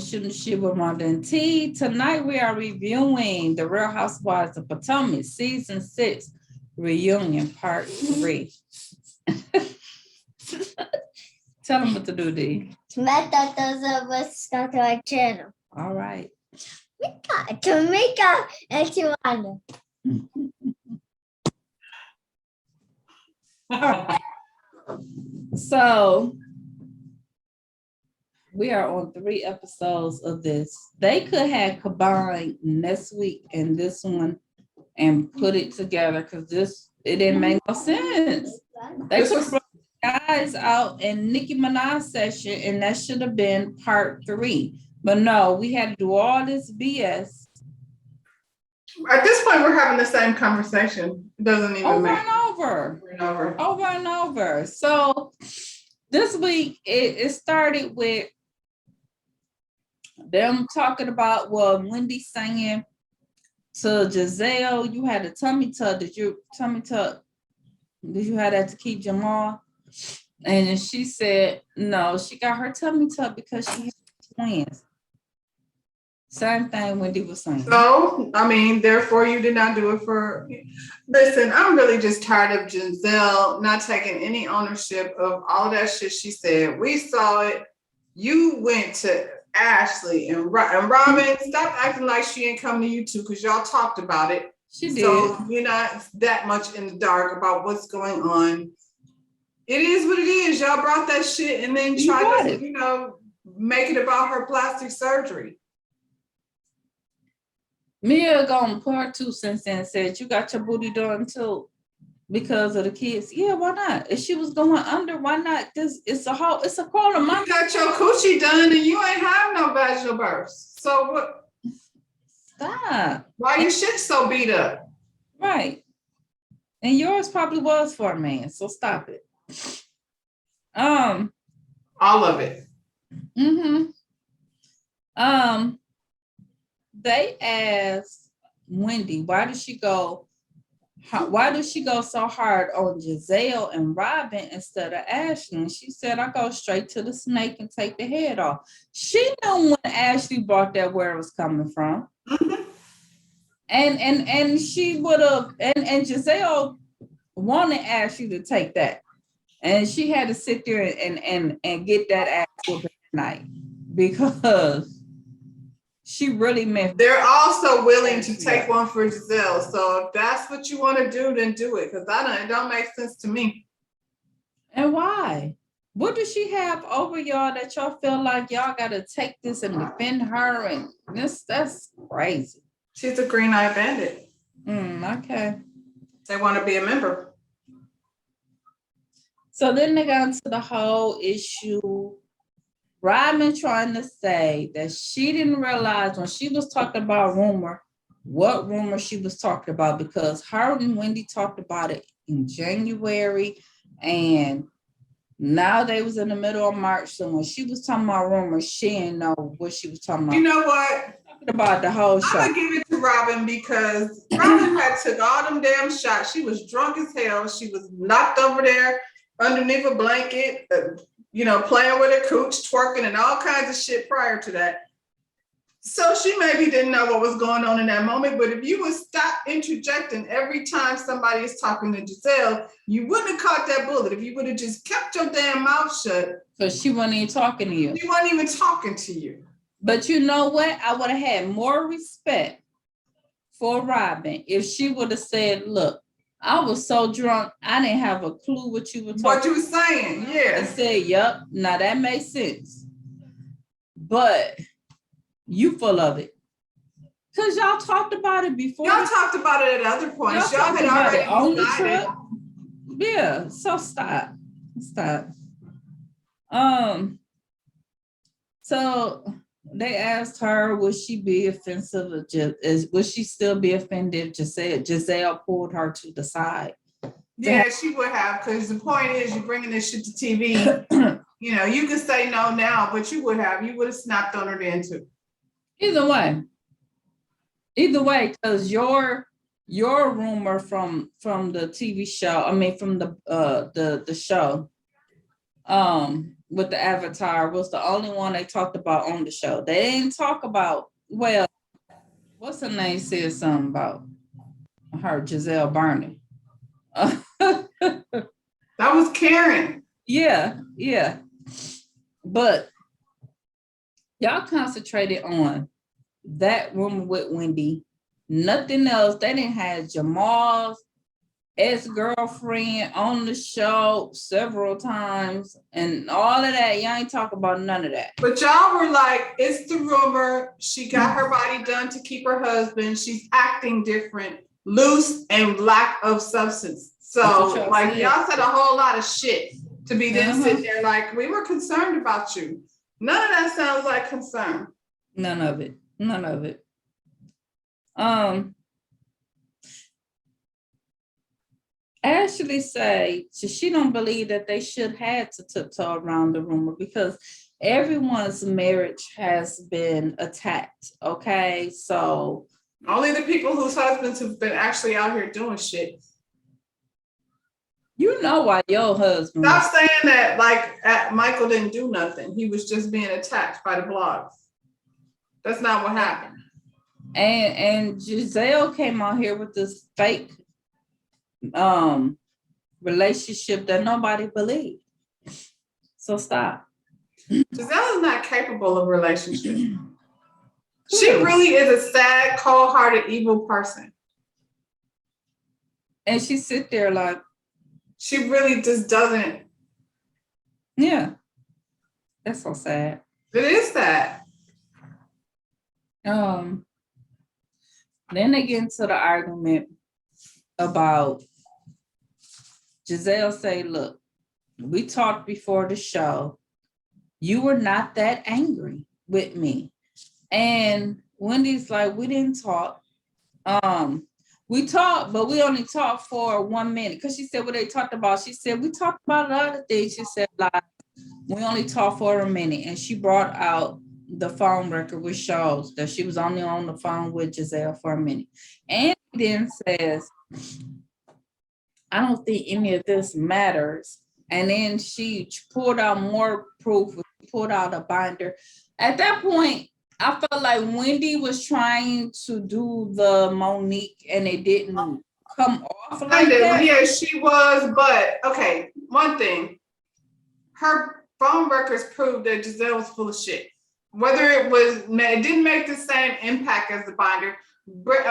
Shooting Shit with Rhonda and T. Tonight we are reviewing The Real Housewives of Potomac Season 6 Reunion Part 3. Tell them what to do, D. Smash those of us subscribe to our channel. All right. Tamika and Tiwana. All right. So we are on 3 episodes of this. They could have combined next week and this one and put it together because it didn't make no sense. They could brought guys out in Nicki Minaj session and that should have been part 3. But no, we had to do all this BS. At this point, we're having the same conversation. It doesn't even over matter. Over and over. So this week it started with them talking about Wendy singing to Giselle. You had a tummy tuck. Did you have that to keep Jamal? And she said no, she got her tummy tuck because she had twins. Same thing Wendy was saying. So, I mean, therefore you did not do it for... Listen, I'm really just tired of Giselle not taking any ownership of all that shit she said. We saw it. You went to Ashley and Robin. Stop acting like she ain't come to you two because y'all talked about it. She did. So you're not that much in the dark about what's going on. It is what it is. Y'all brought that shit and then tried to, make it about her plastic surgery. Mia gonna put her 2 cents in and said, you got your booty done too because of the kids. Yeah, why not? If she was going under, why not? It's a quarter month. You got your coochie done and you ain't have no vaginal births. So what? Stop. Why your shit so beat up? Right. And yours probably was for a man, so stop it. All of it. They asked Wendy, why does she go so hard on Giselle and Robin instead of Ashley? And she said, I go straight to the snake and take the head off. She knew when Ashley brought that where it was coming from. Mm-hmm. And she would have, and Giselle wanted Ashley to take that. And she had to sit there and get that ass whooping tonight because she really meant. They're also willing to take one for Giselle. So if that's what you want to do, then do it. Because it don't make sense to me. And why? What does she have over y'all that y'all feel like y'all got to take this and defend her? And that's crazy. She's a green-eyed bandit. Okay. They want to be a member. So then they got into the whole issue. Robin trying to say that she didn't realize when she was talking about rumor, what rumor she was talking about, because her and Wendy talked about it in January, and now they was in the middle of March. So when she was talking about rumors, she didn't know what she was talking about. You know what? Talking about the whole show. I'm gonna give it to Robin because Robin had took all them damn shots. She was drunk as hell. She was knocked over there underneath a blanket, playing with her cooch, twerking, and all kinds of shit prior to that. So she maybe didn't know what was going on in that moment, but if you would stop interjecting every time somebody is talking to Giselle, you wouldn't have caught that bullet. If you would have just kept your damn mouth shut. Because she wasn't even talking to you. She wasn't even talking to you. But you know what? I would have had more respect for Robin if she would have said, look, I was so drunk, I didn't have a clue what you were talking about. What you were saying, yeah. I said, yep, now that makes sense. But you full of it. Because y'all talked about it before. Y'all talked about it at other points. Y'all had already on the trip. Yeah, so stop. So they asked her, would she be offensive? Would she still be offended? Giselle pulled her to the side. Yeah, she would have, because the point is you're bringing this shit to TV. You can say no now, but you would have snapped on her then too. Either way, because your rumor from the TV show, from the show, with the Avatar was the only one they talked about on the show. They didn't talk about, well, what's her name said something about her, Giselle Burney. That was Karen. Yeah. But y'all concentrated on that room with Wendy. Nothing else. They didn't have Jamal's ex-girlfriend on the show several times and all of that. Y'all ain't talk about none of that. But y'all were like, it's the rumor. She got her body done to keep her husband. She's acting different, loose, and lack of substance. So, like, y'all said a whole lot of shit to be then sitting there like, we were concerned about you. None of that sounds like concern. None of it. Ashley say she don't believe that they should have to tiptoe around the rumor because everyone's marriage has been attacked. Okay, so only the people whose husbands have been actually out here doing shit. You know why your husband? Stop saying that like Michael didn't do nothing. He was just being attacked by the blogs. That's not what happened. And Giselle came out here with this fake relationship that nobody believed. So stop. Giselle is not capable of relationship. She really is a sad, cold-hearted, evil person. And she sit there like she really just doesn't. Yeah. That's so sad. It is sad. Then they get into the argument about Giselle say, look, we talked before the show. You were not that angry with me. And Wendy's like, we didn't talk. We talked, but we only talked for 1 minute. Because she said what they talked about. She said, we talked about a lot of things. She said, like, we only talked for a minute. And she brought out the phone record, which shows that she was only on the phone with Giselle for a minute. And then says, I don't think any of this matters. And then she pulled out more proof, pulled out a binder. At that point, I felt like Wendy was trying to do the Monique and it didn't come off like that. Yeah, she was, but okay, one thing. Her phone records proved that Giselle was full of shit. Whether it didn't make the same impact as the binder. But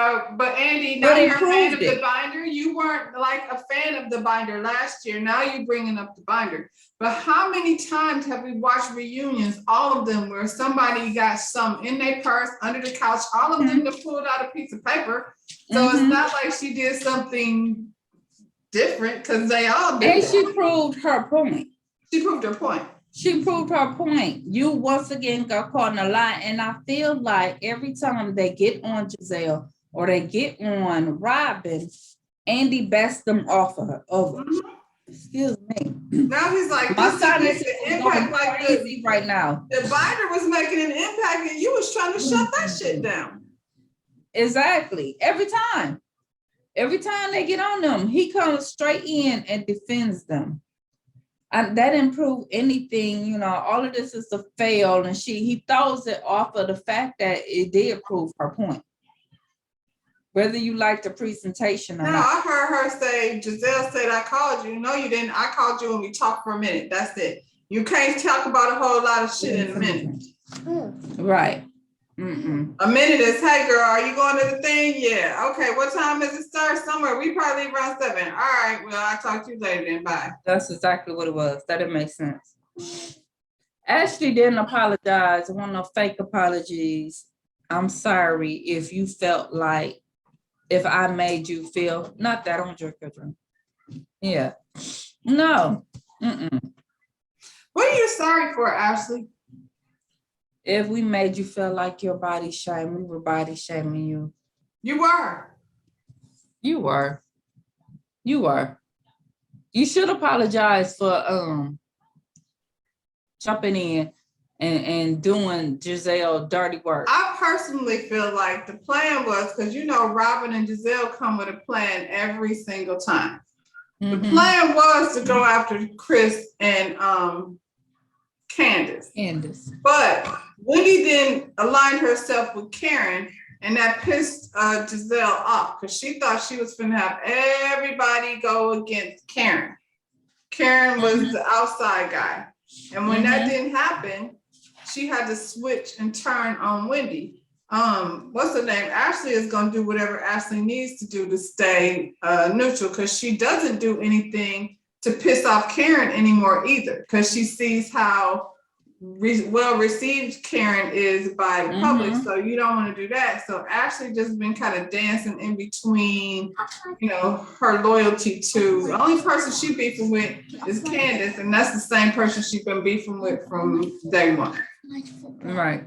Andy, now you're a fan of the binder. You weren't like a fan of the binder last year. Now you're bringing up the binder. But how many times have we watched reunions, all of them, where somebody got some in their purse, under the couch, all of them that pulled out a piece of paper. So it's not like she did something different because they all did. And she proved her point. She proved her point. She proved her point. You once again got caught in a lie. And I feel like every time they get on Giselle or they get on Robin, Andy best them off of her. Excuse me. Now he's like, my sinus is impact like crazy right now. The binder was making an impact and you was trying to shut that shit down. Exactly. Every time they get on them, he comes straight in and defends them. That didn't prove anything, you know. All of this is a fail, and he throws it off of the fact that it did prove her point. Whether you like the presentation or not. I heard her say, Giselle said, I called you. No, you didn't. I called you and we talked for a minute. That's it. You can't talk about a whole lot of shit in a minute. Right. A minute is, hey girl, are you going to the thing? Yeah. Okay. What time is it start? Somewhere. We probably leave around 7. All right. Well, I'll talk to you later then. Bye. That's exactly what it was. That didn't make sense. Ashley didn't apologize. One of fake apologies. I'm sorry if you felt like if I made you feel, not that, I don't drink your drink. Yeah. No. What are you sorry for, Ashley? If we made you feel like your body shame, we were body shaming you. You were. You should apologize for jumping in and doing Giselle dirty work. I personally feel like the plan was, because you know Robin and Giselle come with a plan every single time. The plan was to go after Chris and Candace. But Wendy then aligned herself with Karen, and that pissed Giselle off because she thought she was going to have everybody go against Karen. Karen was the outside guy. And when that didn't happen, she had to switch and turn on Wendy. What's her name? Ashley is going to do whatever Ashley needs to do to stay neutral because she doesn't do anything to piss off Karen anymore either because she sees how well received Karen is by the public, so you don't want to do that. So Ashley just been kind of dancing in between, her loyalty to the only person she beefing with is Candace, and that's the same person she's been beefing with from day one. Right.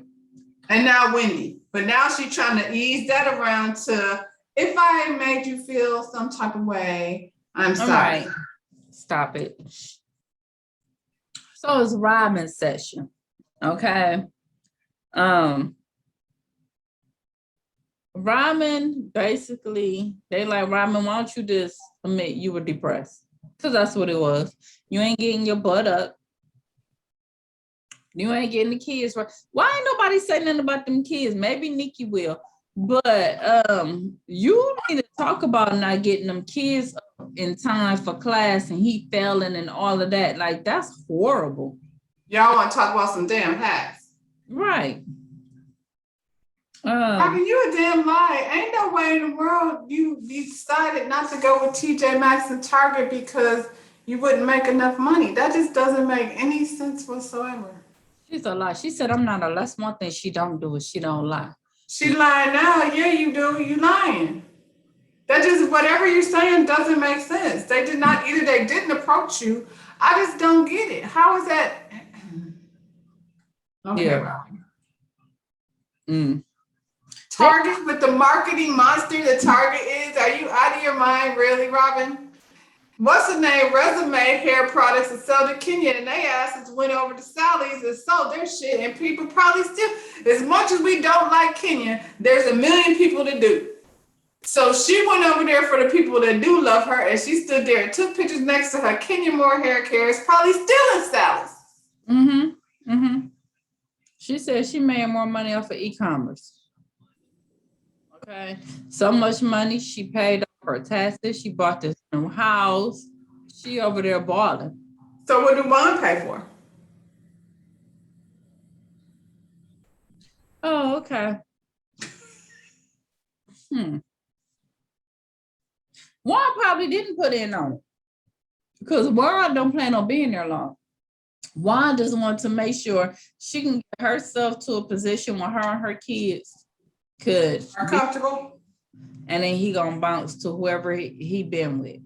And now Wendy, but now she's trying to ease that around to if I made you feel some type of way, I'm sorry. Right. Stop it. So it's ramen session, okay? Ramen, basically, they like, Ramen, why don't you just admit you were depressed? Because that's what it was. You ain't getting your butt up. You ain't getting the kids right. Why ain't nobody saying nothing about them kids? Maybe Nikki will. But you need to talk about not getting them kids up in time for class and he failing and all of that. Like, that's horrible. Y'all want to talk about some damn hats. Right. How can you a damn lie? Ain't no way in the world you decided not to go with TJ Maxx and Target because you wouldn't make enough money. That just doesn't make any sense whatsoever. She's a lie. She said, I'm not a, that's one thing she don't do is she don't lie. She lying now. Yeah, you do. You lying. That just, whatever you're saying doesn't make sense. They did not, either they didn't approach you. I just don't get it. How is that? Okay. Yeah. Target with the marketing monster that Target is. Are you out of your mind, really, Robin? What's the name? Resume hair products that sell to Kenya, and they asses went over to Sally's and sold their shit, and people probably still, as much as we don't like Kenya, there's a million people that do. So she went over there for the people that do love her, and she stood there and took pictures next to her Kenya Moore hair care, is probably still in Sally's. She said she made more money off of e-commerce. Okay, so much money she paid off her taxes. She bought this new house. She over there balling. So what do Juan pay for? Oh, okay. Juan probably didn't put in on it because Juan don't plan on being there long. Juan just wants to make sure she can get herself to a position where her and her kids could are comfortable, and then he gonna bounce to whoever he been with.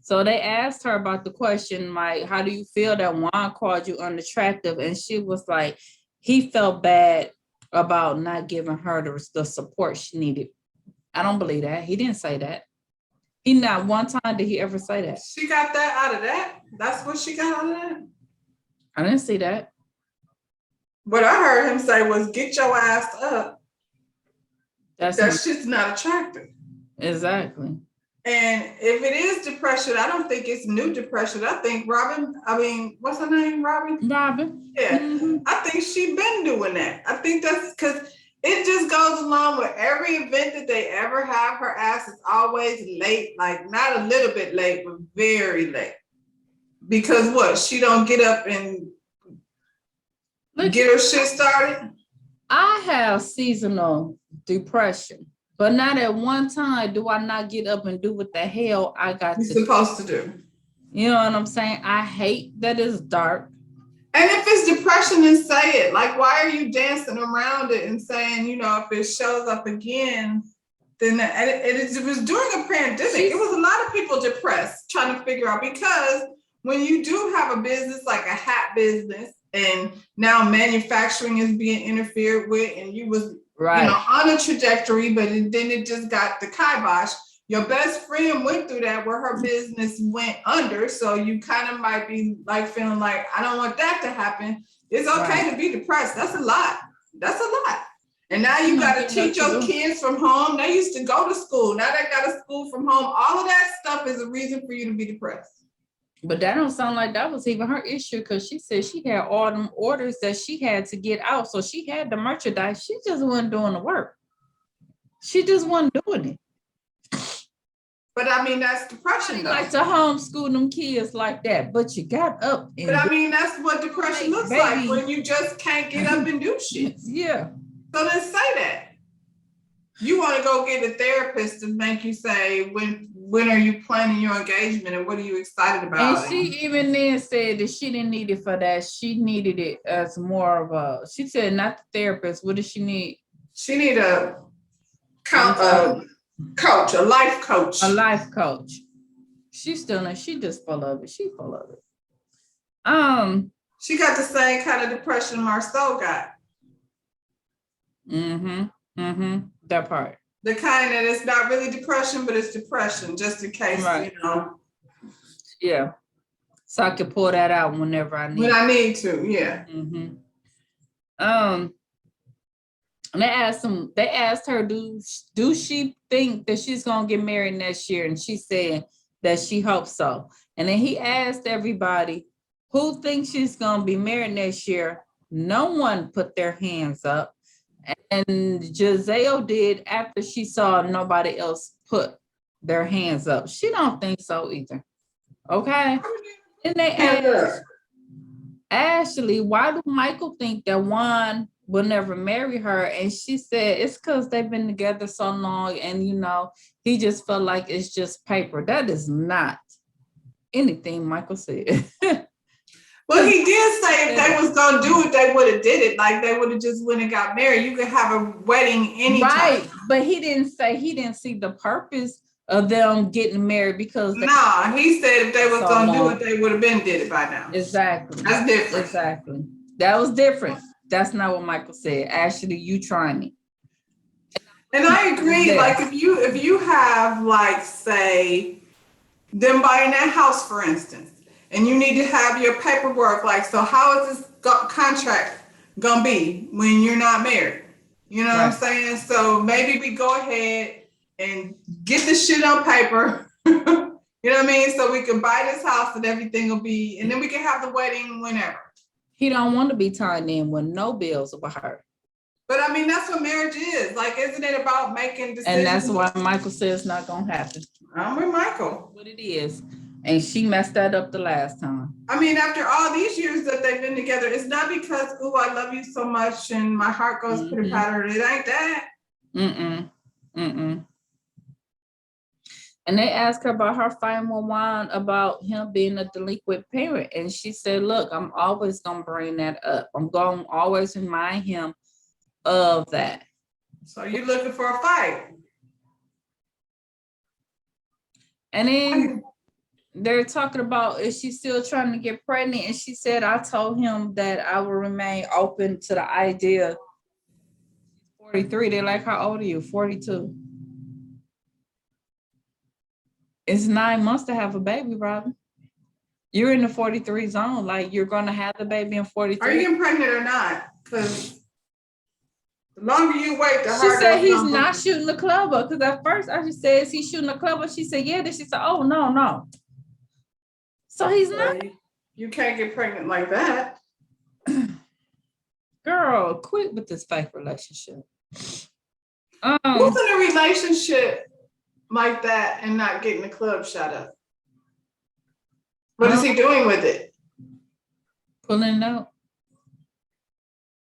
So they asked her about the question, like, how do you feel that Juan called you unattractive? And she was like, he felt bad about not giving her the support she needed. I don't believe that. He didn't say that. He not one time did he ever say that. She got that out of that? That's what she got out of that? I didn't see that. What I heard him say was, get your ass up. That That's shit's not attractive. Exactly. And if it is depression, I don't think it's new depression. I think what's her name, Robin? Yeah. I think she been doing that. I think that's because it just goes along with every event that they ever have. Her ass is always late, like not a little bit late, but very late. Because what? She don't get up and get her shit started? I have seasonal depression, but not at one time do I not get up and do what the hell I got You're supposed to do. You know what I'm saying? I hate that it's dark. And if it's depression, then say it. Like, why are you dancing around it and saying, if it shows up again, then it was during a pandemic. It was a lot of people depressed trying to figure out, because when you do have a business like a hat business, and now manufacturing is being interfered with, and you was on a trajectory, but then it just got the kibosh. Your best friend went through that where her business went under, so you kind of might be like feeling like, I don't want that to happen. It's okay to be depressed. That's a lot. And now you got to teach your kids from home. They used to go to school. Now they got to school from home. All of that stuff is a reason for you to be depressed. But that don't sound like that was even her issue because she said she had all them orders that she had to get out. So she had the merchandise. She just wasn't doing the work. She just wasn't doing it. But I mean, that's depression, though. Like to homeschool them kids like that, but you got up. But I mean, that's what depression looks like when you just can't get up and do shit. Yeah. So let's say that. You want to go get a therapist to make you say, when are you planning your engagement and what are you excited about? And she even then said that she didn't need it for that. She needed it as more of a, she said not the therapist. What does she need? She need a coach, a life coach. A life coach. She's still, she just full of it. She full of it. She got the same kind of depression Marceau got. That part. The kind that it's not really depression, but it's depression, just in case, right. You know. Yeah. So I can pull that out whenever I need. When I need to, yeah. And they asked her, do she think that she's gonna get married next year? And she said that she hopes so. And then he asked everybody who thinks she's gonna be married next year. No one put their hands up. And Giselle did after she saw nobody else put their hands up. She don't think so either. Okay. And they asked Ashley, why do Michael think that Juan will never marry her? And she said it's because they've been together so long and he just felt like it's just paper. That is not anything Michael said. Well, he did say if they was gonna do it, they would have did it. Like they would have just went and got married. You could have a wedding anytime. Right, but he didn't see the purpose of them getting married because he said if they was gonna do it, they would have been did it by now. Exactly. That's different. Exactly. That was different. That's not what Michael said. Actually, you trying it. And I agree. Yes. Like if you have like say them buying that house, for instance. And you need to have your paperwork, like, so how is this contract gonna be when you're not married? You know what I'm saying? So maybe we go ahead and get this shit on paper. You know what I mean? So we can buy this house and everything will be, and then we can have the wedding whenever. He don't want to be tied in with no bills about her. But I mean, that's what marriage is. Like, isn't it about making decisions? And that's why Michael says it's not gonna happen. I'm with Michael. What it is. And she messed that up the last time. I mean, after all these years that they've been together, it's not because, oh, I love you so much and my heart goes pitter-patter. It ain't that. And they asked her about her fighting with Juan about him being a delinquent parent. And she said, look, I'm always going to bring that up. I'm going to always remind him of that. So you're looking for a fight. And then they're talking about, is she still trying to get pregnant? And she said, I told him that I will remain open to the idea. 43, they're like, how old are you? 42. It's 9 months to have a baby, Robin. You're in the 43 zone. Like, you're going to have the baby in 43. Are you getting pregnant or not? Because the longer you wait, the harder. She said he's not shooting the club up. Because at first I just said, is he shooting the club up? She said, yeah. Then she said, oh, no. So he's not. You can't get pregnant like that. Girl, quit with this fake relationship. Who's in a relationship like that and not getting the club shot up? What is he doing with it? Pulling it out.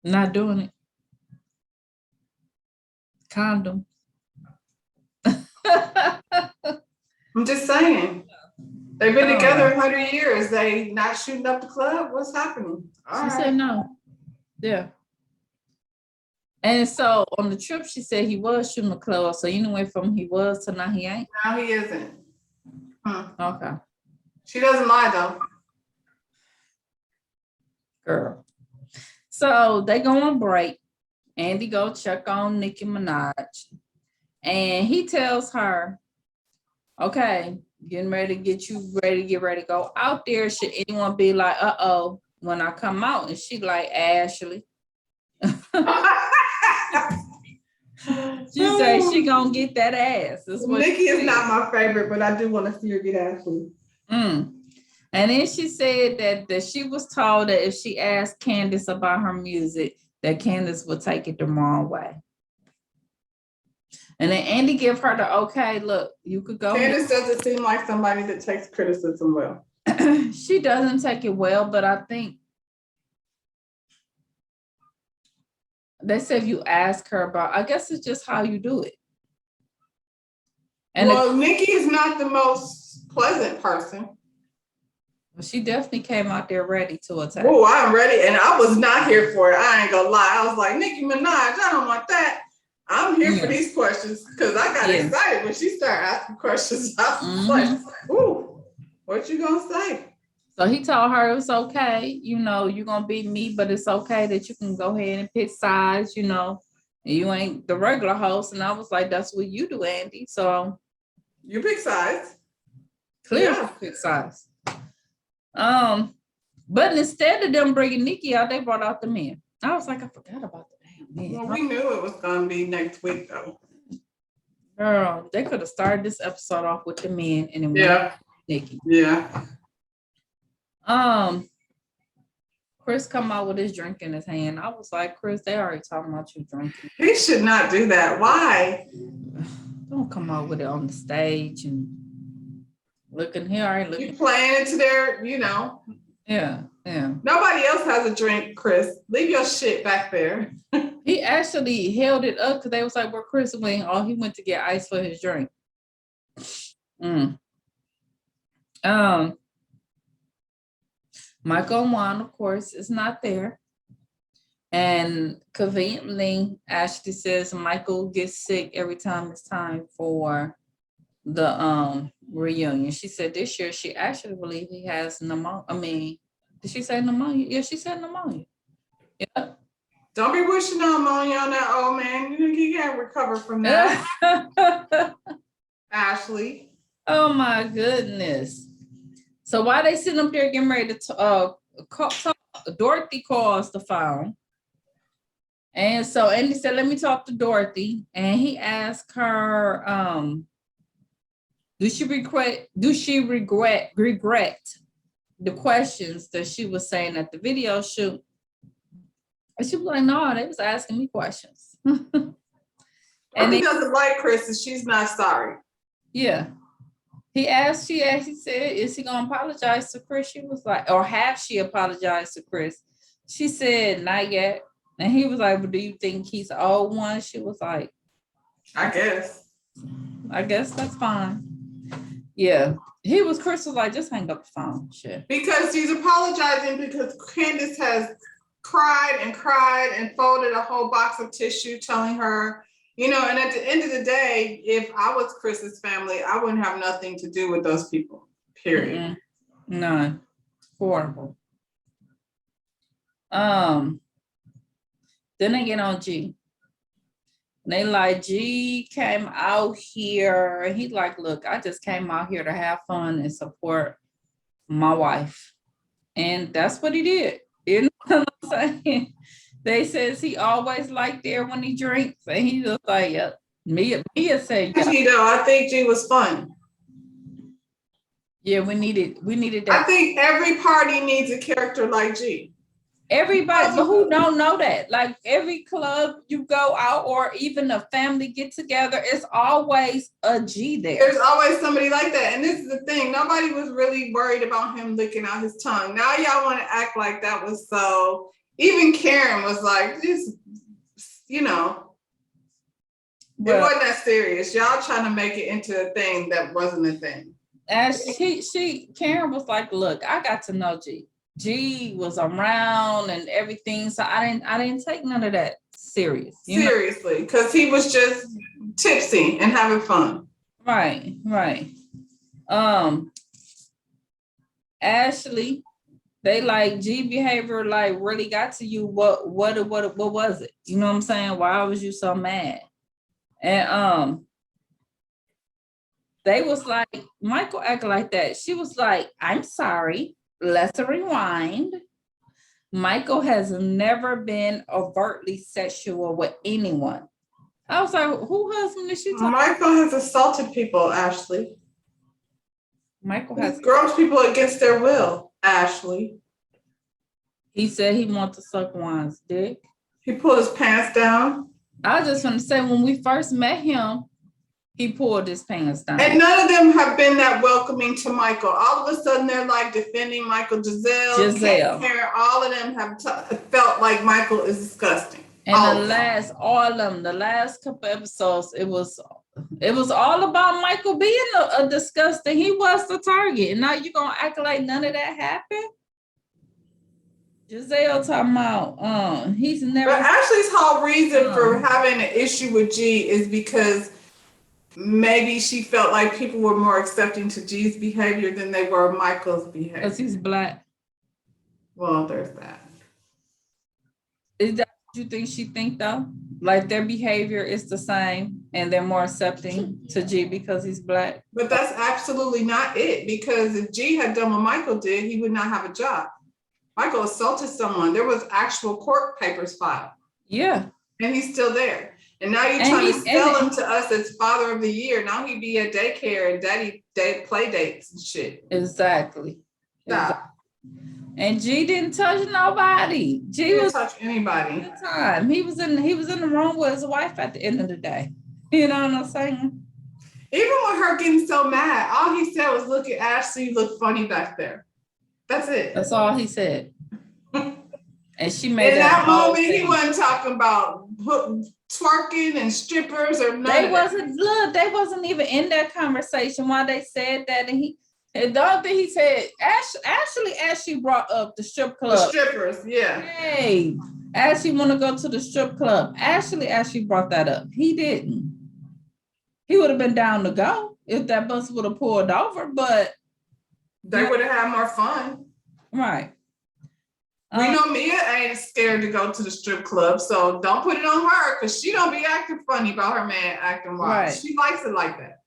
Not doing it. Condom. I'm just saying. They've been together 100 years. They not shooting up the club? What's happening? She said no. Yeah. And so on the trip, she said he was shooting the club up. So you went from he was to now he ain't? Now he isn't. Okay. She doesn't lie though. Girl. So they go on break. Andy go check on Nicki Minaj. And he tells her, okay, getting ready to get ready to go out there. Should anyone be like, uh-oh, when I come out? And she like, Ashley. She said she gonna get that ass. Nicki is not my favorite, but I do want to see her get Ashley. And then she said that she was told that if she asked Candace about her music, that Candace would take it the wrong way. And then Andy gave her the okay, look, you could go. Candace doesn't seem like somebody that takes criticism well. She doesn't take it well, but I think they said if you ask her about, I guess it's just how you do it. And well, Nikki is not the most pleasant person. She definitely came out there ready to attack. Oh, I'm ready. And I was not here for it. I ain't gonna lie. I was like, Nicki Minaj, I don't want that. I'm here for these questions because I got excited when she started asking questions. I was like, ooh, what you gonna say? So he told her it's okay, you know, you're gonna beat me, but it's okay that you can go ahead and pick sides, you know. You ain't the regular host. And I was like, that's what you do, Andy. So you pick sides. Clearly pick sides. But instead of them bringing Nikki out, they brought out the men. I was like, I forgot about the damn men. Well, we knew it was gonna be next week though. Girl, they could have started this episode off with the men and then Nikki. Yeah. Chris come out with his drink in his hand. I was like, Chris, they already talking about you drinking. He should not do that. Why? Don't come out with it on the stage and looking here. I ain't looking. You playing into their, you know. Yeah. Nobody else has a drink, Chris. Leave your shit back there. He actually held it up because they was like, where Chris went? Oh, he went to get ice for his drink. Michael and Juan, of course, is not there. And conveniently, Ashley says Michael gets sick every time it's time for the reunion. She said this year she actually believes he has pneumonia. I mean, did she say pneumonia? Yeah, she said pneumonia. Yeah. Don't be wishing pneumonia on that old man. You can't recover from that. Ashley. Oh my goodness. So while they sitting up there getting ready to talk, Dorothy calls the phone. And so Andy said, let me talk to Dorothy. And he asked her, do she regret the questions that she was saying at the video shoot? And she was like, no, they was asking me questions. And he doesn't like Chris and she's not sorry. Yeah. He said, is he gonna apologize to Chris? She was like, or have she apologized to Chris? She said, not yet. And he was like, well, do you think he's the old one? She was like, I guess that's fine. Yeah. Chris was like, just hang up the phone. Shit. Because he's apologizing because Candace has cried and folded a whole box of tissue telling her, you know, and at the end of the day, if I was Chris's family, I wouldn't have nothing to do with those people, period. None. Horrible. Then they get on G. And they like, G came out here. And he like, look, I just came out here to have fun and support my wife. And that's what he did. You know what I'm saying? They says he always like there when he drinks. And he just like, yep. Mia said, yeah. You know, I think G was fun. Yeah, we needed that. I think every party needs a character like G. Everybody, but who don't know that? Like every club you go out or even a family get together, it's always a G there. There's always somebody like that. And this is the thing. Nobody was really worried about him licking out his tongue. Now y'all want to act like that was so. Even Karen was like, just, you know, it wasn't that serious. Y'all trying to make it into a thing that wasn't a thing. And Karen was like, look, I got to know G. G was around and everything, so I didn't take none of that serious. Seriously, because he was just tipsy and having fun. Right. Ashley, they like G behavior like really got to you. What was it? You know what I'm saying? Why was you so mad? And they was like, Michael acted like that. She was like, I'm sorry. Let's rewind. Michael has never been overtly sexual with anyone. I was like, who husband is she talking about? Michael has assaulted people, Ashley. Michael He has. grows people against their will, Ashley. He said he wants to suck Juan's dick. He pulled his pants down. I was just going to say, when we first met him, he pulled his pants down. And none of them have been that welcoming to Michael. All of a sudden, they're like defending Michael. Giselle. Karen, all of them have felt like Michael is disgusting. And the last couple episodes, it was all about Michael being a disgusting. He was the target. And now you're going to act like none of that happened? Giselle talking about, he's never. But Ashley's whole reason for having an issue with G is because maybe she felt like people were more accepting to G's behavior than they were Michael's behavior. Because he's Black. Well, there's that. Is that what you think she think though? Like their behavior is the same and they're more accepting to G because he's Black? But that's absolutely not it. Because if G had done what Michael did, he would not have a job. Michael assaulted someone. There was actual court papers filed. Yeah. And he's still there. And now you're trying to sell him to us as father of the year. Now he be at daycare and daddy play dates and shit. Exactly. Stop. And G didn't touch nobody. G didn't touch anybody. At the time. He was in the room with his wife at the end of the day. You know what I'm saying? Even with her getting so mad, all he said was, "Look at Ashley, you look funny back there." That's it. That's all he said. And she made in that moment, thing. He wasn't talking about twerking and strippers or nothing. They wasn't even in that conversation while they said that. And the other thing he said, Ashley brought up the strip club. The strippers, yeah. Hey, Ashley want to go to the strip club. Ashley brought that up. He didn't. He would have been down to go if that bus would have pulled over, but they would have had more fun. Right. We know Mia ain't scared to go to the strip club, so don't put it on her because she don't be acting funny about her man acting wild. Right. She likes it like that.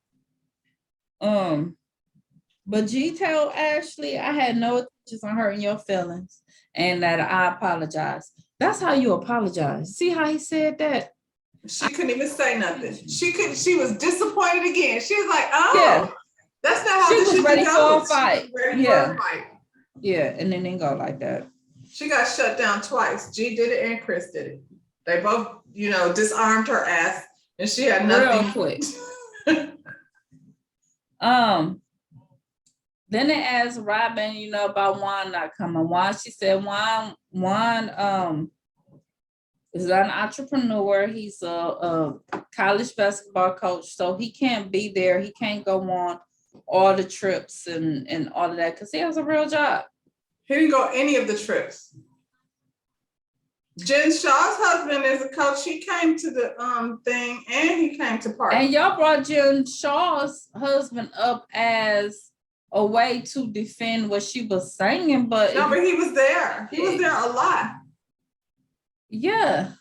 But G told Ashley, I had no intentions on hurting your feelings and that I apologize. That's how you apologize. See how he said that? She couldn't even say nothing. She was disappointed again. She was like, oh, yeah. That's not how she was ready for a fight. Yeah. Yeah, and then didn't go like that. She got shut down twice. G did it and Chris did it. They both, disarmed her ass and she had nothing. Real quick. Then they asked Robin, about Juan not coming. Juan, she said Juan is an entrepreneur. He's a college basketball coach, so he can't be there. He can't go on all the trips and all of that because he has a real job. He didn't go any of the trips. Jen Shaw's husband is a coach. He came to the thing and he came to party. And y'all brought Jen Shaw's husband up as a way to defend what she was saying, but no, but he was there. He was there a lot. Yeah.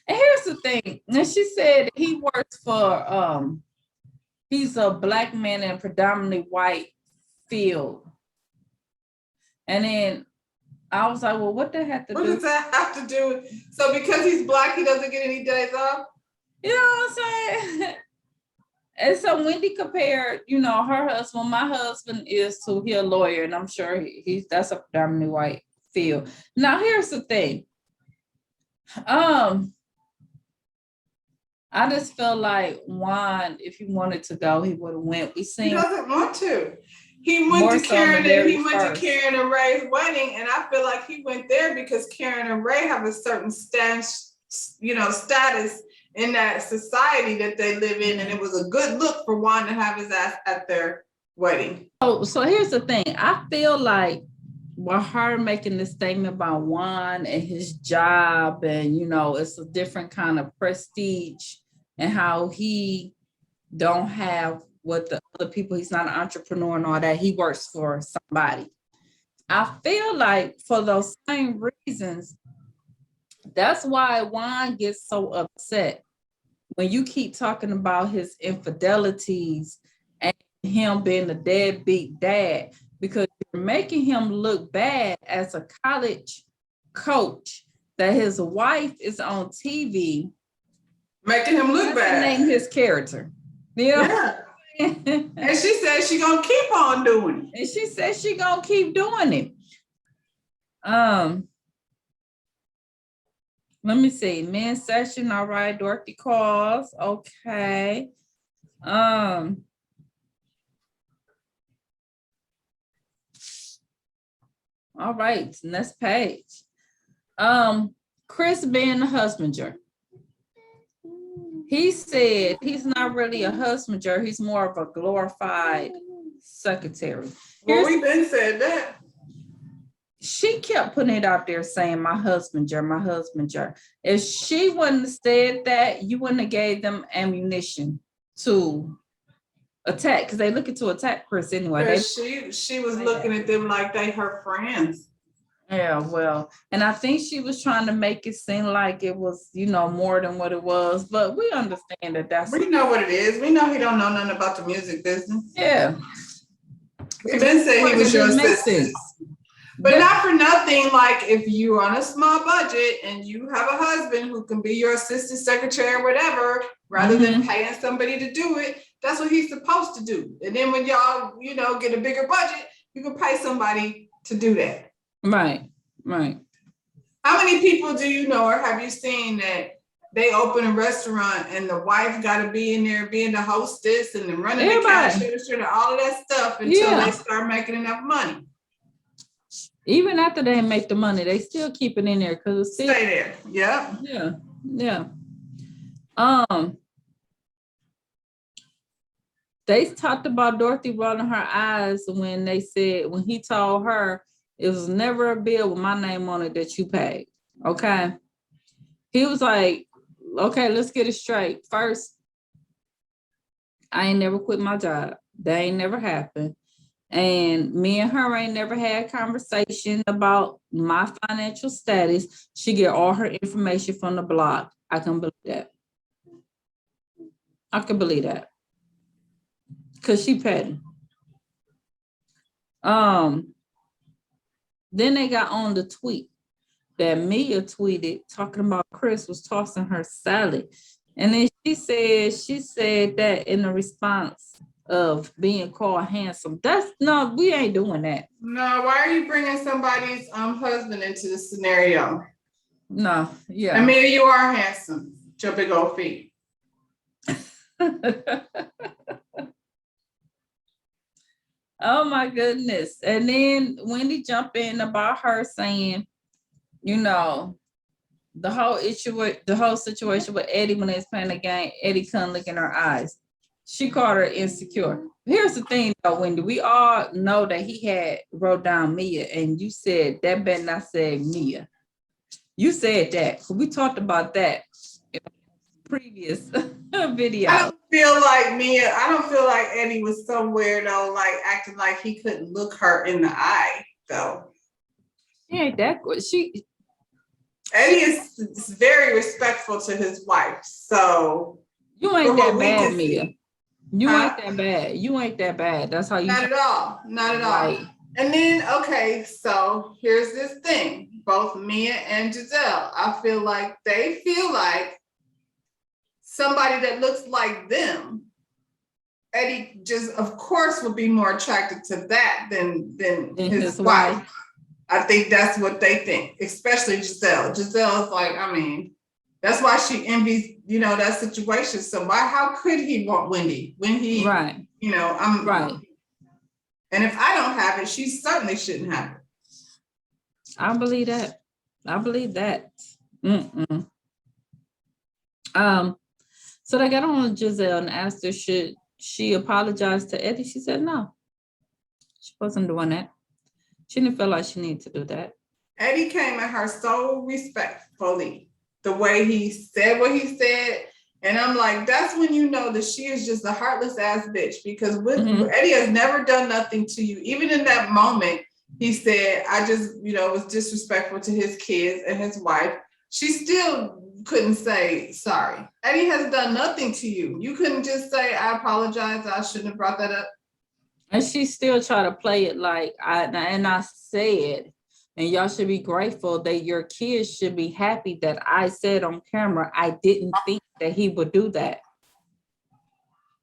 And here's the thing. And she said he works for he's a Black man in a predominantly white field. And then I was like, well, what that have to do? What does that have to do with? So because he's Black, he doesn't get any days off? You know what I'm saying? And so Wendy compared, her husband, my husband is he a lawyer, and I'm sure that's a predominantly white field. Now, here's the thing. I just feel like Juan, if he wanted to go, he would have went. He doesn't want to. He went to Karen to Karen and Ray's wedding, and I feel like he went there because Karen and Ray have a certain status in that society that they live in, and it was a good look for Juan to have his ass at their wedding. So here's the thing. I feel like with her making this statement about Juan and his job, and it's a different kind of prestige, and how he don't have what the other people, he's not an entrepreneur and all that, he works for somebody. I feel like for those same reasons, that's why Juan gets so upset when you keep talking about his infidelities and him being a deadbeat dad, because you're making him look bad as a college coach, that his wife is on TV making him look bad. Name his character. Yeah. And she said she gonna keep on doing it. And she said she gonna keep doing it. Let me see. Men's session. All right. Dorothy calls. Okay. All right. Next page. Chris being a husbander. He said he's not really a husbander. He's more of a glorified secretary. Well, we been said that. She kept putting it out there saying my husbander, my husbander. If she wouldn't have said that, you wouldn't have gave them ammunition to attack, because they looking to attack Chris anyway. She was looking at them like they her friends. Yeah, well, and I think she was trying to make it seem like it was, more than what it was, but we understand that we know what it is. We know he don't know nothing about the music business. Yeah. We been saying he was your assistant. But not for nothing, like if you're on a small budget and you have a husband who can be your assistant secretary or whatever, rather than paying somebody to do it, that's what he's supposed to do. And then when y'all, get a bigger budget, you can pay somebody to do that. Right. How many people do you know or have you seen that they open a restaurant and the wife got to be in there being the hostess and then running the cash register and all of that stuff until they start making enough money? Even after they make the money, they still keep it in there because it's still stay there. Yeah. They talked about Dorothy rolling her eyes when he told her it was never a bill with my name on it that you paid. Okay. He was like, okay, let's get it straight. First, I ain't never quit my job. That ain't never happened. And me and her ain't never had a conversation about my financial status. She get all her information from the blog. I can believe that. Because she petty. Then they got on the tweet that Mia tweeted talking about Chris was tossing her salad. And then she said that in the response of being called handsome. We ain't doing that. No, why are you bringing somebody's husband into the scenario? No, yeah. I mean, you are handsome. Your big old feet. Oh my goodness. And then Wendy jumped in about her saying, the whole situation with Eddie when they was playing the game, Eddie couldn't look in her eyes. She called her insecure. Here's the thing though, Wendy, we all know that he had wrote down Mia, and you said that better not say Mia. You said that. We talked about that in the previous video. I don't feel like Eddie was somewhere though, like acting like he couldn't look her in the eye though. She ain't that good. Eddie is very respectful to his wife. So you ain't that bad, Mia. You ain't that bad. You ain't that bad. That's how you. Not at all. Not at all. Right. And then, okay, so here's this thing. Both Mia and Giselle, I feel like they feel like somebody that looks like them, Eddie just, of course, would be more attracted to that than his wife. I think that's what they think, especially Giselle. Giselle's like, that's why she envies, that situation. So how could he want Wendy when he, right. I'm right. And if I don't have it, she certainly shouldn't have it. I believe that. So they got on Giselle and asked her, should she apologize to Eddie? She said no. She wasn't doing that. She didn't feel like she needed to do that. Eddie came at her so respectfully, the way he said what he said. And I'm like, that's when you know that she is just a heartless ass bitch, because Eddie has never done nothing to you. Even in that moment, he said, I just, was disrespectful to his kids and his wife. She still couldn't say sorry. Eddie has done nothing to you. You couldn't just say, I apologize. I shouldn't have brought that up. And she still try to play it like I said, and y'all should be grateful that your kids should be happy that I said on camera I didn't think that he would do that.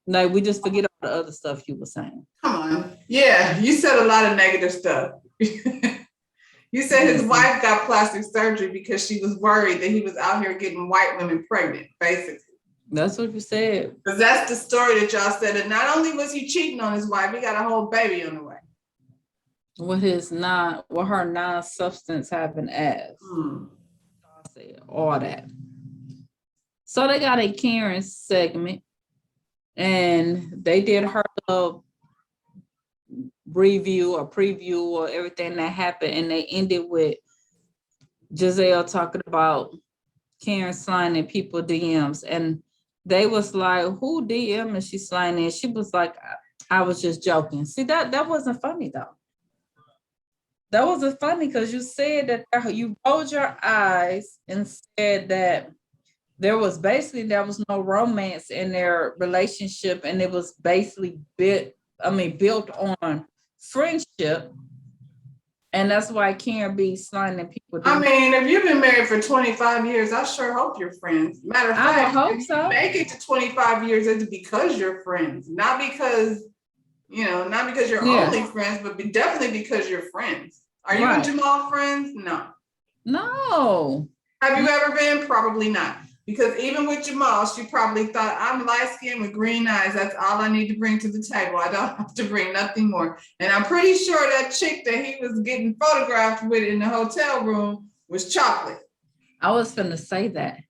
Like we just forget all the other stuff you were saying. Come on. Yeah, you said a lot of negative stuff. You said his wife got plastic surgery because she was worried that he was out here getting white women pregnant, basically. That's what you said. Because that's the story that y'all said. And not only was he cheating on his wife, he got a whole baby on the way. With her non-substance having ass. I said all that. So they got a Karen segment, and they did her little review or preview or everything that happened, and they ended with Giselle talking about Karen sliding people DMs, and they was like, "Who DM is she sliding in?" She was like, "I was just joking." See, that wasn't funny though. That wasn't funny because you said that you rolled your eyes and said that there was no romance in their relationship, and it was basically built on friendship, and that's why Karen be sliding people down. I mean, if you've been married for 25 years, I sure hope you're friends. Matter of fact, I hope if so. you make it to 25 years, it's because you're friends, not because you're only friends, but definitely because you're friends. Are you and Jamal friends? No. Have you ever been? Probably not. Because even with Jamal, she probably thought, I'm light-skinned with green eyes. That's all I need to bring to the table. I don't have to bring nothing more. And I'm pretty sure that chick that he was getting photographed with in the hotel room was chocolate. I was finna say that.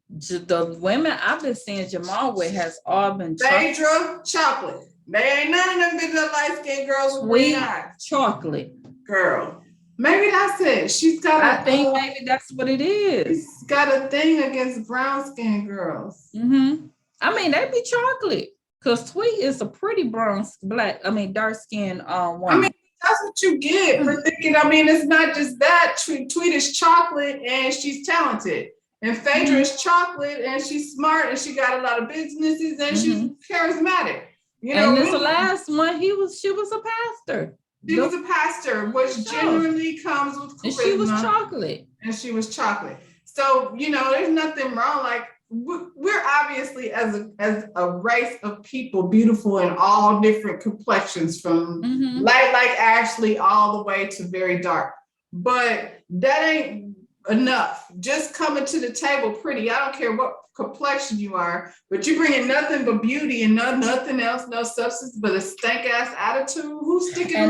The women I've been seeing Jamal with has all been chocolate. They ain't none of them been the light-skinned girls with green eyes. Chocolate. Girl. Maybe that's it. She's got I think maybe that's what it is. She's got a thing against brown-skinned girls. Mm-hmm. I mean, they be chocolate. Because Tweet is a pretty dark-skinned woman. I mean, that's what you get for thinking. I mean, it's not just that. Tweet is chocolate and she's talented. And Phaedra is chocolate and she's smart and she got a lot of businesses and she's charismatic. And this last one, she was a pastor. She was a pastor, which generally comes with charisma. And she was chocolate. And she was chocolate. So, there's nothing wrong. Like, we're obviously, as a race of people, beautiful in all different complexions, from light like Ashley all the way to very dark. But that ain't enough. Just coming to the table pretty. I don't care what complexion you are, but you bringing nothing but beauty and nothing else, no substance, but a stank ass attitude. Who's sticking around?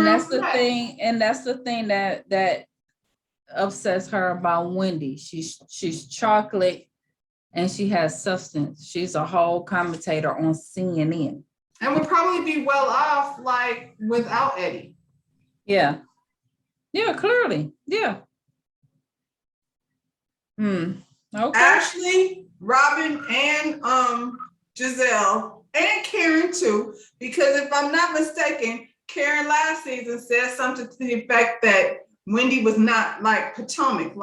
And that's the thing that upsets her about Wendy. She's chocolate and she has substance. She's a whole commentator on CNN. And would probably be well off like without Eddie. Yeah. Yeah, clearly. Yeah. Okay. Ashley, Robin, and Giselle, and Karen too, because if I'm not mistaken, Karen last season said something to the effect that Wendy was not like Potomac,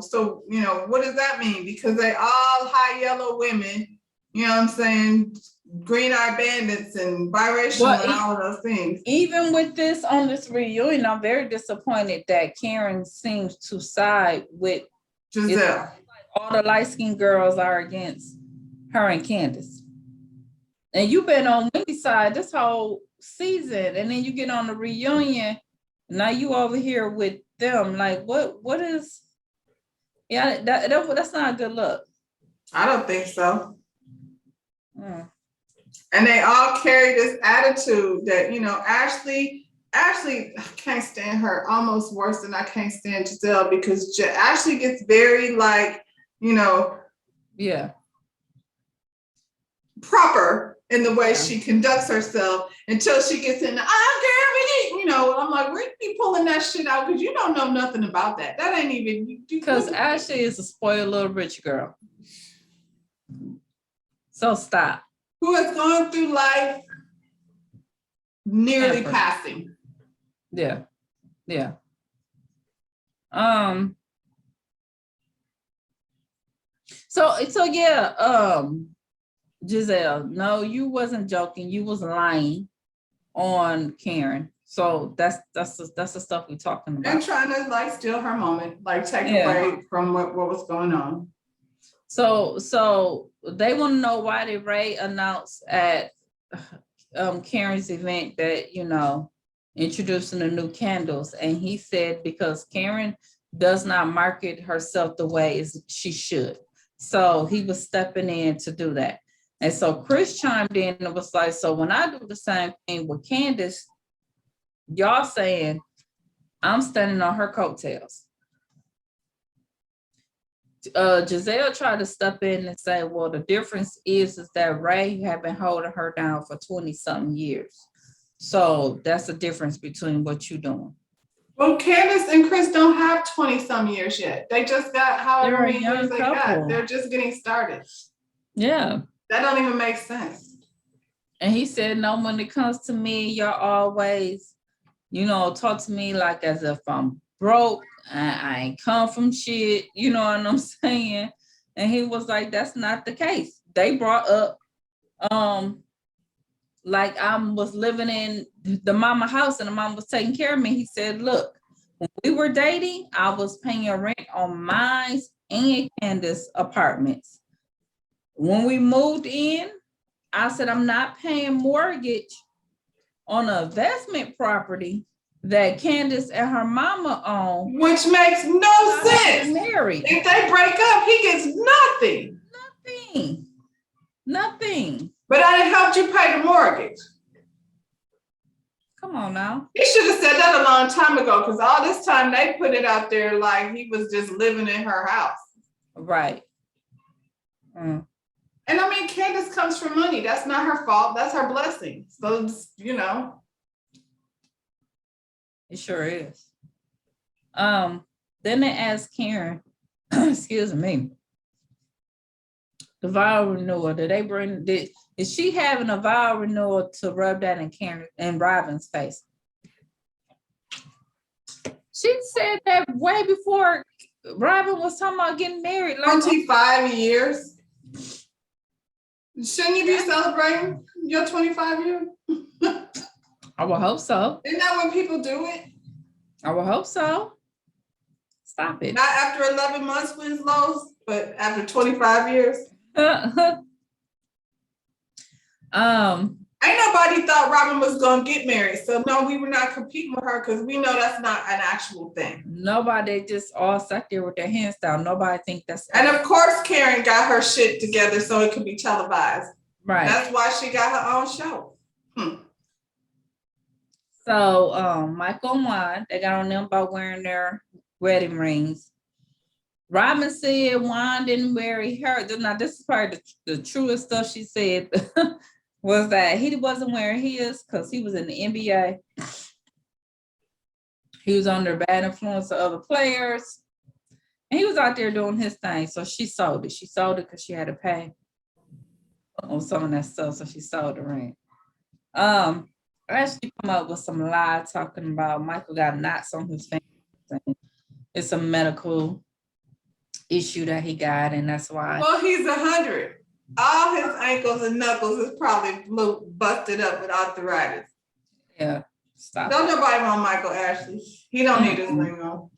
so what does that mean? Because they all high yellow women, you know what I'm saying, green-eyed bandits and biracial and all of those things. Even with this on this reunion, I'm very disappointed that Karen seems to side with Giselle. All the light-skinned girls are against her and Candace. And you've been on Wendy's side this whole season, and then you get on the reunion, now you over here with them. Like, what is, that's not a good look. I don't think so. And they all carry this attitude that, Ashley, I can't stand her almost worse than I can't stand Giselle, because Ashley gets very proper in the way she conducts herself until she gets in the, I'm like, where you be pulling that shit out? Because you don't know nothing about that. That ain't even. Because Ashley is a spoiled little rich girl. So stop. Who has gone through life nearly passing. Yeah. Giselle, no, you wasn't joking. You was lying on Karen. So that's the stuff we're talking about. And trying to steal her moment, take away from what was going on. So they want to know why did Ray announce at Karen's event that, introducing the new candles. And he said because Karen does not market herself the way as she should. So he was stepping in to do that. And so Chris chimed in and was like, so when I do the same thing with Candace, y'all saying I'm standing on her coattails. Giselle tried to step in and say, well, the difference is that Ray had been holding her down for 20 something years. So that's the difference between what you're doing. Well, Candace and Chris don't have 20 some years yet. They just got however many years they got. They're just getting started. Yeah. That don't even make sense. And he said, no, when it comes to me, y'all always, talk to me like as if I'm broke. I ain't come from shit. You know what I'm saying? And he was like, that's not the case. They brought up, like I was living in the mama house and the mom was taking care of me. He said, look, when we were dating, I was paying rent on mine and Candace apartments. When we moved in, I said, I'm not paying mortgage on an investment property that Candace and her mama own. Which makes no sense. Married. If they break up, he gets nothing. Nothing. But I didn't help you pay the mortgage. Come on now. He should have said that a long time ago, because all this time they put it out there like he was just living in her house. Right. Mm. And I mean, Candace comes from money. That's not her fault. That's her blessing. So, It sure is. Then they asked Karen, excuse me, the vow renewal. Is she having a vow renewal to rub that in Karen and Robin's face? She said that way before Robin was talking about getting married. 25 years. Shouldn't you be celebrating your 25 years? I will hope so. Isn't that when people do it? I will hope so. Stop it. Not after 11 months, Winslows, but after 25 years. Ain't nobody thought Robin was gonna get married. So no, we were not competing with her because we know that's not an actual thing. Nobody just all sat there with their hands down. Nobody think that's. And of course, Karen got her shit together so it could be televised. Right. That's why she got her own show. So Michael and Juan, they got on them about wearing their wedding rings. Robin said Juan didn't marry her. Now, this is probably the truest stuff she said. Was that he wasn't wearing his because he was in the NBA. He was under bad influence of other players. And he was out there doing his thing. So she sold it. She sold it because she had to pay on some of that stuff. So she sold the ring. Actually come up with some lies talking about Michael got knots on his fingers. It's a medical issue that he got, and that's why. Well, he's 100. All his ankles and knuckles is probably busted up with arthritis. Yeah, stop. Don't nobody want Michael Ashley. He don't need his ring on.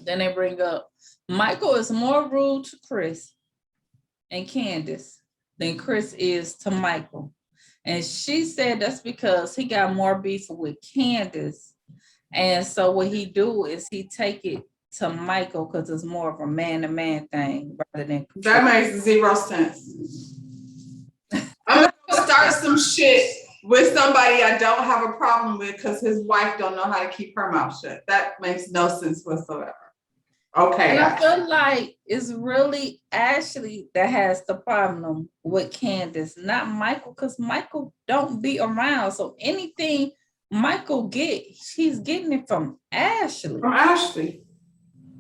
Then they bring up Michael is more rude to Chris and Candace than Chris is to Michael. And she said that's because he got more beef with Candace. And so what he do is he take it to Michael because it's more of a man-to-man thing rather than. That makes zero sense. I'm gonna start some shit with somebody I don't have a problem with because his wife don't know how to keep her mouth shut. That makes no sense whatsoever. Okay. And I feel like it's really Ashley that has the problem with Candace, not Michael, because Michael don't be around. So anything Michael she's getting it from Ashley. From Ashley.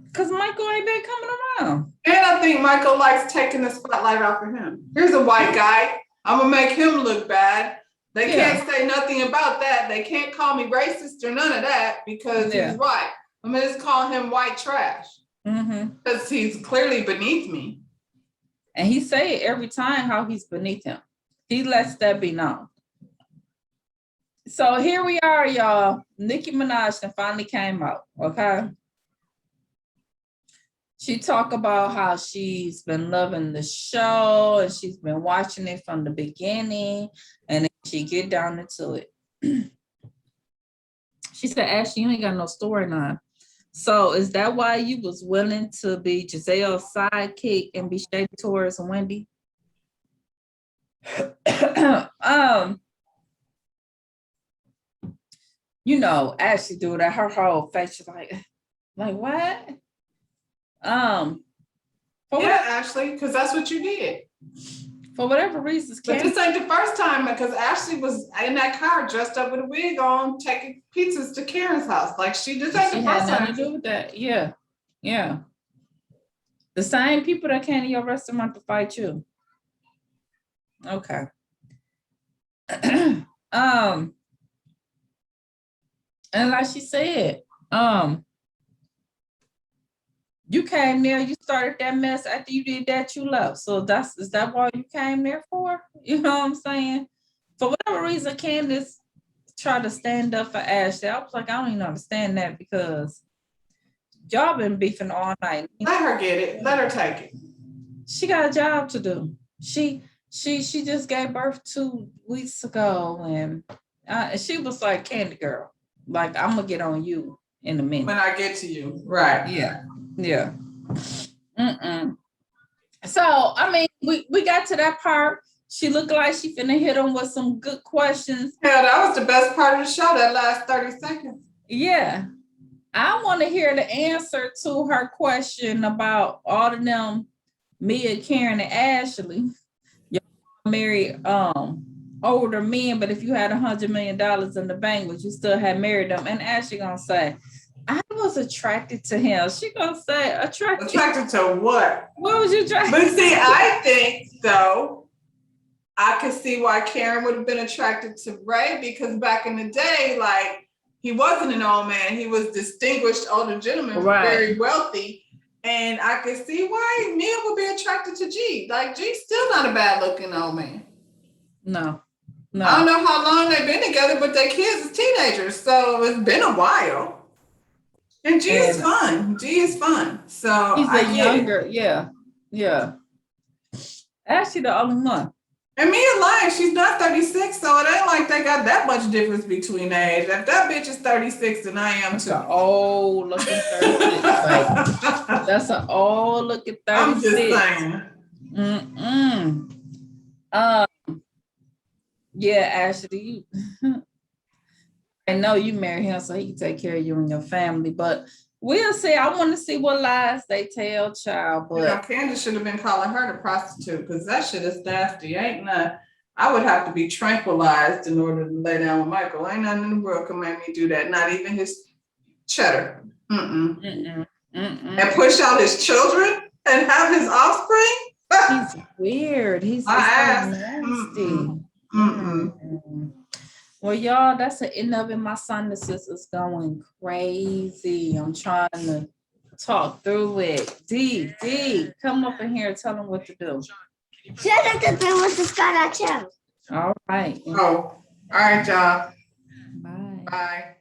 Because Michael ain't been coming around. And I think Michael likes taking the spotlight off of him. Here's a white guy. I'm going to make him look bad. They can't say nothing about that. They can't call me racist or none of that because he's white. I'm going to just call him white trash. Because he's clearly beneath me. And he say it every time how he's beneath him. He lets that be known. So here we are, y'all. Nicki Minaj finally came out, okay? She talked about how she's been loving the show and she's been watching it from the beginning, and then she get down into it. She said, Ashley, you ain't got no storyline. So is that why you was willing to be Giselle's sidekick and be shady towards Wendy? You know, Ashley do that. Her whole face is like what? Yeah, Ashley, because that's what you did. For whatever reasons, but this ain't the first time, because Ashley was in that car dressed up with a wig on, taking pizzas to Karen's house. Like this ain't the first time. To do with that. Yeah. The same people that came to your restaurant to fight you. Okay. And like she said, you came there, you started that mess. After you did that, you left. So is that what you came there for? You know what I'm saying? For whatever reason, Candace tried to stand up for Ashley. I was like, I don't even understand that, because y'all been beefing all night. Let her get it. Let her take it. She got a job to do. She just gave birth 2 weeks ago, and she was like, Candy girl, like, I'm gonna get on you in a minute. When I get to you. Right. Yeah. So, I mean, we got to that part. She looked like she finna hit him with some good questions. Yeah, that was the best part of the show, that last 30 seconds. Yeah. I want to hear the answer to her question about all of them, Mia, Karen, and Ashley. Y'all married older men, but if you had $100 million in the bank, but you still had married them, and Ashley gonna say, I was attracted to him. She gonna say attracted to what? What was you attracted? But see, I think though, I could see why Karen would have been attracted to Ray, because back in the day, like, he wasn't an old man. He was distinguished older gentleman, right, very wealthy. And I could see why Mia would be attracted to G. Like, G's still not a bad looking old man. No. I don't know how long they've been together, but their kids are teenagers. So it's been a while. And G is fun. G is fun. So he's younger. Yeah. Actually, the only one. And Mia lying, she's not 36, so it ain't like they got that much difference between their age. If that bitch is 36, then I am too. That's an old looking 36. That's an old looking 36. I'm just saying. Yeah, Ashley, I know you married him so he can take care of you and your family, but we'll see. I want to see what lies they tell, child. But Candace should have been calling her the prostitute, because that shit is nasty. Ain't nothing. I would have to be tranquilized in order to lay down with Michael. Ain't nothing in the world can make me do that. Not even his cheddar. And push out his children and have his offspring. He's weird. He's so nasty. Well, y'all, that's the end of it. My sinuses is going crazy. I'm trying to talk through it. D, come up in here and tell them what to do. Shut up and do what the Scott channel. All right. Oh, all right, y'all. Bye. Bye.